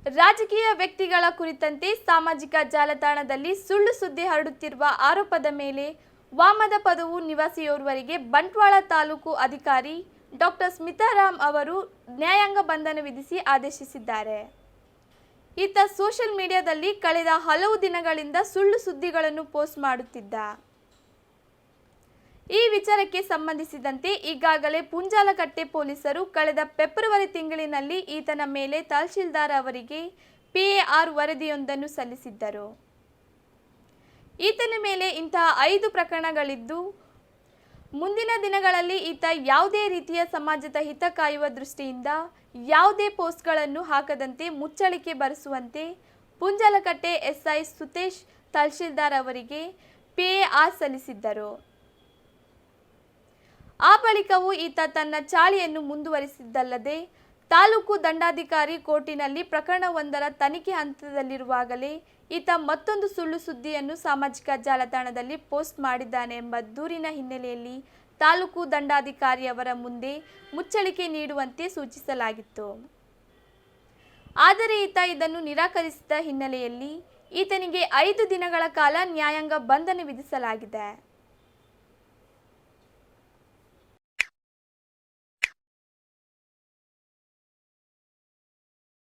ರಾಜಕೀಯ ವ್ಯಕ್ತಿಗಳ ಕುರಿತಂತೆ ಸಾಮಾಜಿಕ ಜಾಲತಾಣದಲ್ಲಿ ಸುಳ್ಳು ಸುದ್ದಿ ಹರಡುತ್ತಿರುವ ಆರೋಪದ ಮೇಲೆ ವಾಮದಪದವು ನಿವಾಸಿಯೋರ್ವರಿಗೆ ಬಂಟ್ವಾಳ ತಾಲೂಕು ಅಧಿಕಾರಿ ಡಾಕ್ಟರ್ ಸ್ಮಿತಾರಾಮ್ ಅವರು ನ್ಯಾಯಾಂಗ ಬಂಧನ ವಿಧಿಸಿ ಆದೇಶಿಸಿದ್ದಾರೆ. ಈತ ಸೋಷಿಯಲ್ ಮೀಡಿಯಾದಲ್ಲಿ ಕಳೆದ ಹಲವು ದಿನಗಳಿಂದ ಸುಳ್ಳು ಸುದ್ದಿಗಳನ್ನು ಪೋಸ್ಟ್ ಮಾಡುತ್ತಿದ್ದ. ಈ ವಿಚಾರಕ್ಕೆ ಸಂಬಂಧಿಸಿದಂತೆ ಈಗಾಗಲೇ ಪುಂಜಾಲಕಟ್ಟೆ ಪೊಲೀಸರು ಕಳೆದ ಫೆಬ್ರವರಿ ತಿಂಗಳಿನಲ್ಲಿ ಈತನ ಮೇಲೆ ತಹಶೀಲ್ದಾರ್ ಅವರಿಗೆ PAR ವರದಿಯೊಂದನ್ನು ಸಲ್ಲಿಸಿದ್ದರು. ಈತನ ಮೇಲೆ ಇಂತಹ 5 ಪ್ರಕರಣಗಳಿದ್ದು, ಮುಂದಿನ ದಿನಗಳಲ್ಲಿ ಈತ ಯಾವುದೇ ರೀತಿಯ ಸಮಾಜದ ಹಿತ ಕಾಯುವ ದೃಷ್ಟಿಯಿಂದ ಯಾವುದೇ ಪೋಸ್ಟ್ಗಳನ್ನು ಹಾಕದಂತೆ ಮುಚ್ಚಳಿಕೆ ಬರೆಸುವಂತೆ ಪುಂಜಾಲಕಟ್ಟೆ SI ಸುತೇಶ್ ತಹಶೀಲ್ದಾರ್ ಅವರಿಗೆ PAR ಸಲ್ಲಿಸಿದ್ದರು. ಆ ಬಳಿಕವೂ ಈತ ತನ್ನ ಚಾಳಿಯನ್ನು ಮುಂದುವರಿಸಿದ್ದಲ್ಲದೆ ತಾಲೂಕು ದಂಡಾಧಿಕಾರಿ ಕೋರ್ಟಿನಲ್ಲಿ ಪ್ರಕರಣವೊಂದರ ತನಿಖೆ ಹಂತದಲ್ಲಿರುವಾಗಲೇ ಈತ ಮತ್ತೊಂದು ಸುಳ್ಳು ಸುದ್ದಿಯನ್ನು ಸಾಮಾಜಿಕ ಜಾಲತಾಣದಲ್ಲಿ ಪೋಸ್ಟ್ ಮಾಡಿದ್ದಾನೆ ಎಂಬ ದೂರಿನ ಹಿನ್ನೆಲೆಯಲ್ಲಿ ತಾಲೂಕು ದಂಡಾಧಿಕಾರಿಯವರ ಮುಂದೆ ಮುಚ್ಚಳಿಕೆ ನೀಡುವಂತೆ ಸೂಚಿಸಲಾಗಿತ್ತು. ಆದರೆ ಈತ ಇದನ್ನು ನಿರಾಕರಿಸಿದ ಹಿನ್ನೆಲೆಯಲ್ಲಿ ಈತನಿಗೆ 5 ದಿನಗಳ ಕಾಲ ನ್ಯಾಯಾಂಗ ಬಂಧನ ವಿಧಿಸಲಾಗಿದೆ.